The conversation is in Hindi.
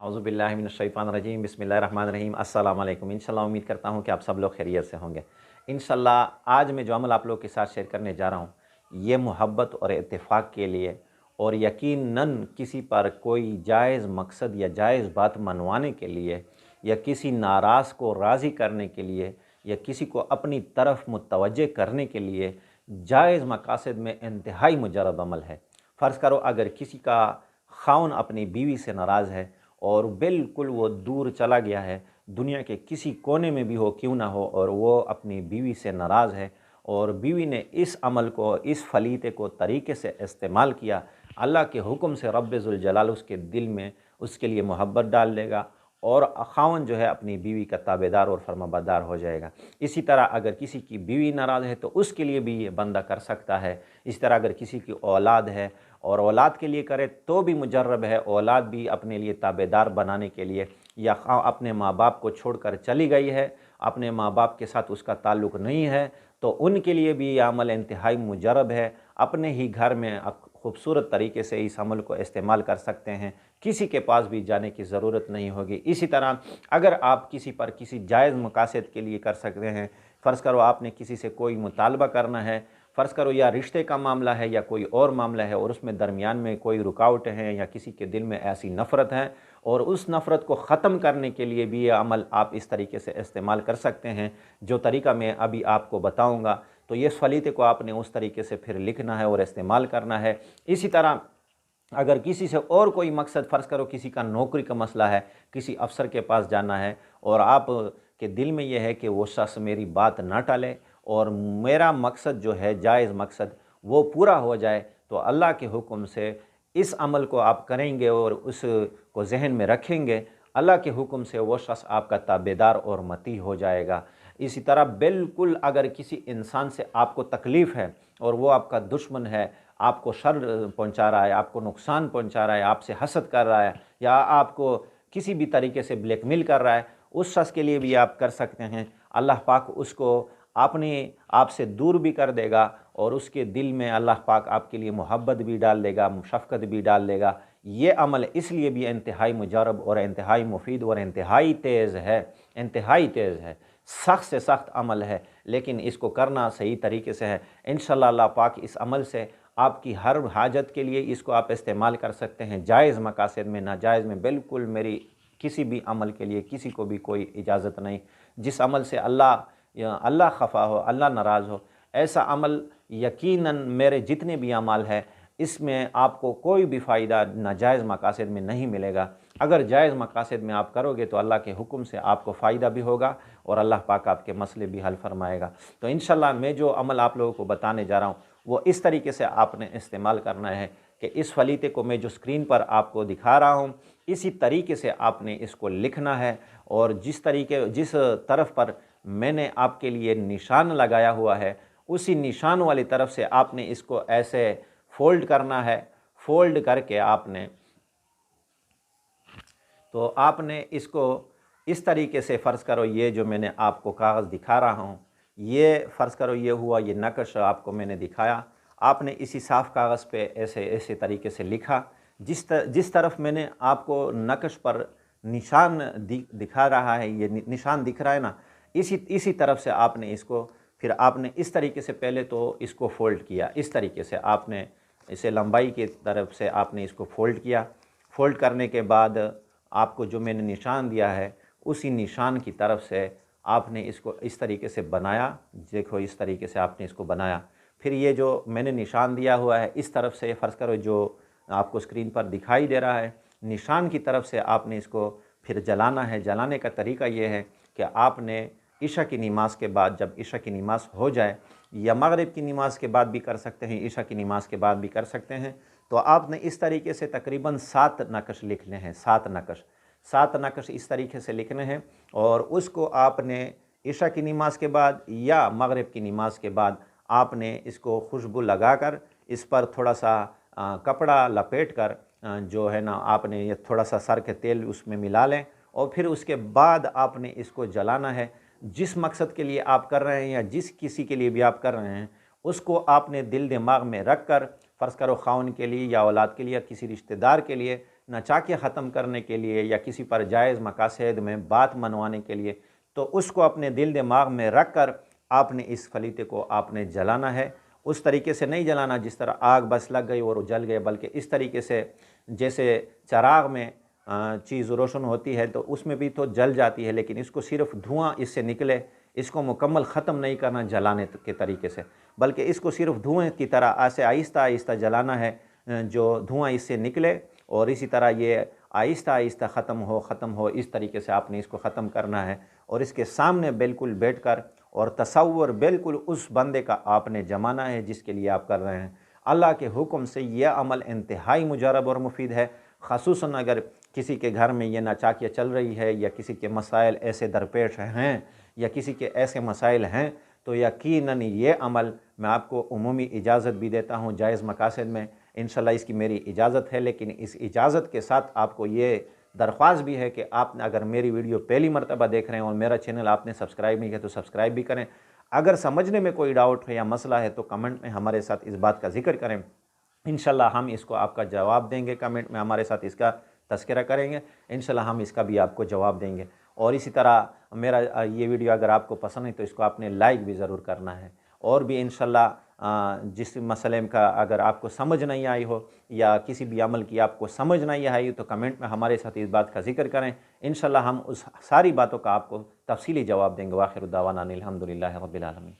औज़ुबिल्लाहिमिनश्शैतानिर्रजीम बिस्मिल्लाहिर्रहमानिर्रहीम अस्सलाम वालेकुम। इंशाल्लाह उम्मीद करता हूँ कि आप सब लोग खैरियत से होंगे। इंशाल्लाह आज मैं जो अमल आप लोग के साथ शेयर करने जा रहा हूँ, ये मोहब्बत और इत्तेफाक के लिए और यकीनन किसी पर कोई जायज़ मकसद या जायज़ बात मनवाने के लिए या किसी नाराज़ को राज़ी करने के लिए या किसी को अपनी तरफ मुतवज्जे करने के लिए जायज़ मकासद में इंतहाई मुजरब अमल है। फ़र्ज़ करो अगर किसी का ख़ाउन अपनी बीवी से नाराज़ है और बिल्कुल वो दूर चला गया है, दुनिया के किसी कोने में भी हो क्यों ना हो, और वो अपनी बीवी से नाराज़ है और बीवी ने इस अमल को, इस फलीते को तरीके से इस्तेमाल किया, अल्लाह के हुक्म से रब्बे ज़ुल जलाल उसके दिल में उसके लिए मोहब्बत डाल देगा और ख़ावंद जो है अपनी बीवी का ताबेदार और फरमाबरदार हो जाएगा। इसी तरह अगर किसी की बीवी नाराज़ है तो उसके लिए भी ये बंदा कर सकता है। इसी तरह अगर किसी की औलाद है और औलाद के लिए करे तो भी मुजर्रब है, औलाद भी अपने लिए ताबेदार बनाने के लिए या अपने माँ बाप को छोड़कर चली गई है, अपने माँ बाप के साथ उसका ताल्लुक़ नहीं है, तो उनके लिए भी यह अमल इंतहाई मुजर्रब है। अपने ही घर में आप खूबसूरत तरीके से इस अमल को इस्तेमाल कर सकते हैं, किसी के पास भी जाने की ज़रूरत नहीं होगी। इसी तरह अगर आप किसी पर किसी जायज़ मकासद के लिए कर सकते हैं, फ़र्ज़ करो आपने किसी से कोई मुतालबा करना है, फ़र्ज़ करो या रिश्ते का मामला है या कोई और मामला है और उसमें दरमियान में कोई रुकावट है या किसी के दिल में ऐसी नफ़रत है और उस नफ़रत को ख़त्म करने के लिए भी ये अमल आप इस तरीके से इस्तेमाल कर सकते हैं, जो तरीका मैं अभी आपको बताऊँगा। तो ये फलीते को आपने उस तरीके से फिर लिखना है और इस्तेमाल करना है। इसी तरह अगर किसी से और कोई मकसद, फ़र्ज़ करो किसी का नौकरी का मसला है, किसी अफ़सर के पास जाना है और आप के दिल में यह है कि वो शख़्स मेरी बात ना टाले और मेरा मकसद जो है जायज़ मकसद वो पूरा हो जाए, तो अल्लाह के हुक्म से इस अमल को आप करेंगे और उसको ज़हन में रखेंगे, अल्लाह के हुक्म से वो शख़्स आपका ताबेदार और मती हो जाएगा। इसी तरह बिल्कुल अगर किसी इंसान से आपको तकलीफ़ है और वो आपका दुश्मन है, आपको शर पहुंचा रहा है, आपको नुकसान पहुंचा रहा है, आपसे हसद कर रहा है या आपको किसी भी तरीके से ब्लैकमेल कर रहा है, उस शख्स के लिए भी आप कर सकते हैं। अल्लाह पाक उसको अपने आप से दूर भी कर देगा और उसके दिल में अल्लाह पाक आपके लिए मोहब्बत भी डाल देगा, शफ़क़त भी डाल देगा। ये अमल इसलिए भी इंतहाई मुजरब और इंतहाई मुफीद और इंतहाई तेज़ है, इंतहाई तेज़ है, सख्त से सख्त अमल है, लेकिन इसको करना सही तरीके से है। इंशाअल्लाह अल्लाह पाक इस अमल से आपकी हर हाजत के लिए इसको आप इस्तेमाल कर सकते हैं, जायज़ मकासद में, नाजायज़ में बिल्कुल मेरी किसी भी अमल के लिए किसी को भी कोई इजाज़त नहीं। जिस अमल से अल्लाह खफ़ा हो, अल्लाह नाराज़ हो, ऐसा अमल यकीनन मेरे जितने भी अमाल हैं इसमें आपको कोई भी फ़ायदा नाजायज़ मकासद में नहीं मिलेगा। अगर जायज़ मकासद में आप करोगे तो अल्लाह के हुक्म से आपको फ़ायदा भी होगा और अल्लाह पाक आपके मसले भी हल फरमाएगा। तो इंशाअल्लाह मैं जो अमल आप लोगों को बताने जा रहा हूँ वो इस तरीके से आपने इस्तेमाल करना है कि इस फलीते को मैं जो स्क्रीन पर आपको दिखा रहा हूँ इसी तरीके से आपने इसको लिखना है और जिस तरफ पर मैंने आपके लिए निशान लगाया हुआ है उसी निशान वाली तरफ से आपने इसको ऐसे फ़ोल्ड करना है। फ़ोल्ड करके आपने इसको इस तरीके से, फ़र्ज़ करो ये जो मैंने आपको कागज़ दिखा रहा हूँ, ये फ़र्ज़ करो ये हुआ, ये नक्श आपको मैंने दिखाया, आपने इसी साफ़ कागज़ पे ऐसे ऐसे तरीके से लिखा। जिस तरफ मैंने आपको नक्श पर निशान दिखा रहा है, ये निशान दिख रहा है ना, इसी तरफ से आपने इसको, फिर आपने इस तरीके से पहले तो इसको फ़ोल्ड किया, इस तरीके से आपने इसे लंबाई की तरफ से आपने इसको फ़ोल्ड किया। फ़ोल्ड करने के बाद आपको जो मैंने निशान दिया है उसी निशान की तरफ से आपने इसको इस तरीके से बनाया। देखो इस तरीके से आपने इसको बनाया। फिर ये जो मैंने निशान दिया हुआ है इस तरफ से, फ़र्ज़ करो जो आपको स्क्रीन पर दिखाई दे रहा है, निशान की तरफ से आपने इसको फिर जलाना है। जलाने का तरीका ये है कि आपने इशा की नमाज़ के बाद, जब इशा की नमाज़ हो जाए या मगरिब की नमाज़ के बाद भी कर सकते हैं, इशा की नमाज़ के बाद भी कर सकते हैं, तो आपने इस तरीके से तकरीबन 7 नक्श लिखने हैं। 7 नक्श इस तरीके से लिखने हैं और उसको आपने इशा की नमाज़ के बाद या मगरिब की नमाज़ के बाद आपने इसको खुशबू लगाकर इस पर थोड़ा सा कपड़ा लपेट कर जो है ना, आपने ये थोड़ा सा सर के तेल उसमें मिला लें और फिर उसके बाद आपने इसको जलाना है। जिस मकसद के लिए आप कर रहे हैं या जिस किसी के लिए भी आप कर रहे हैं उसको आपने दिल दिमाग में रख कर, फ़र्ज़ करो ख़ाउन के लिए या औलाद के लिए या किसी रिश्तेदार के लिए नाचाकियाँ ख़त्म करने के लिए या किसी पर जायज़ मकासद में बात मनवाने के लिए, तो उसको अपने दिल दिमाग में रख कर आपने इस फलीते को आपने जलाना है। उस तरीके से नहीं जलाना जिस तरह आग बस लग गई और वो जल गए, बल्कि इस तरीके से जैसे चिराग में चीज़ रोशन होती है तो उसमें भी तो जल जाती है, लेकिन इसको सिर्फ धुआं इससे निकले, इसको मुकम्मल ख़त्म नहीं करना जलाने के तरीके से, बल्कि इसको सिर्फ धुएँ की तरह ऐसे आहिस्ता आहिस्ता जलाना है, जो धुआं इससे निकले और इसी तरह ये आहिस्ता आहिस्ता ख़त्म हो, इस तरीके से आपने इसको ख़त्म करना है। और इसके सामने बिल्कुल बैठकर और तसव्वुर बिल्कुल उस बंदे का आपने जमाना है जिसके लिए आप कर रहे हैं। अल्लाह के हुक्म से यह अमल इंतहाई मुजरब और मुफीद है। ख़ुसूसन अगर किसी के घर में ये नाचाकियाँ चल रही है या किसी के मसाइल ऐसे दरपेश हैं या किसी के ऐसे मसाइल हैं, तो यकीनन ये अमल मैं आपको उमूमी इजाज़त भी देता हूँ जायज़ मकासद में। इंशाल्लाह इसकी मेरी इजाज़त है, लेकिन इस इजाज़त के साथ आपको ये दरख्वास्त भी है कि आपने अगर मेरी वीडियो पहली मरतबा देख रहे हैं और मेरा चैनल आपने सब्सक्राइब नहीं किया तो सब्सक्राइब भी करें। अगर समझने में कोई डाउट है या मसला है तो कमेंट में हमारे साथ इस बात का ज़िक्र करें। इंशाल्लाह हम इसको आपका जवाब देंगे, कमेंट में हमारे साथ इसका तज़किरा करेंगे, इंशाल्लाह हम इसका भी आपको जवाब देंगे। और इसी तरह मेरा ये वीडियो अगर आपको पसंद है तो इसको आपने लाइक भी ज़रूर करना है। और भी इंशाल्लाह जिस मसले का अगर आपको समझ नहीं आई हो या किसी भी अमल की आपको समझ नहीं आई तो कमेंट में हमारे साथ इस बात का ज़िक्र करें। इंशाल्लाह हम उस सारी बातों का आपको तफसीली जवाब देंगे। वाखिर दावाना अनिल हम्दुलिल्लाहि रब्बिल आलमीन।